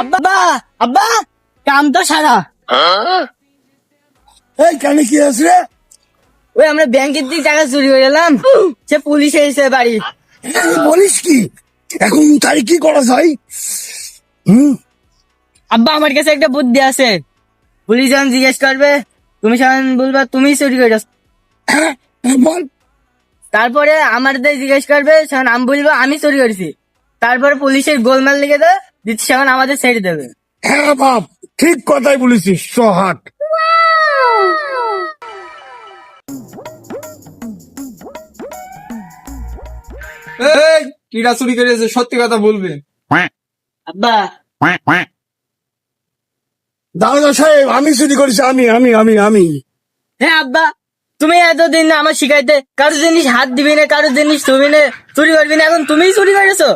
আব্বা আব্বা কাম তো সারা। এই কানে কি আছে রে? ওই আমরা ব্যাংকের দিকে টাকা চুরি করে এলাম, সে পুলিশ এসে বাড়ি। এই বলিস কি? এখন তাই কি করা যায়? আব্বা আমার কাছে একটা বুদ্ধি আছে। পুলিশ যখন জিজ্ঞেস করবে তুমি যখন বলবা তুমি চুরি করেছ, হ্যাঁ, বল। তারপরে আমাদের জিজ্ঞেস করবে তখন আমি বলবো আমি চুরি করেছি। তারপরে পুলিশের গোলমাল লেগে দেয়, দিচ্ছে তখন আমাদের ছেড়ে দেবে। হ্যাঁ বাপ, ঠিক কথাই বলেছিস, সোহাগ। এই কিরা চুরি করেছে সত্যি কথা বলবে। আব্বা দাদা সাহেব, আমি চুরি করেছি, আমি। হ্যাঁ আব্বা, তুমি এতদিন না আমার শিখাইতে কারো জিনিস হাত দিবি না, কারো জিনিস ছবি না, চুরি করবি না, এখন তুমিই চুরি করেছো।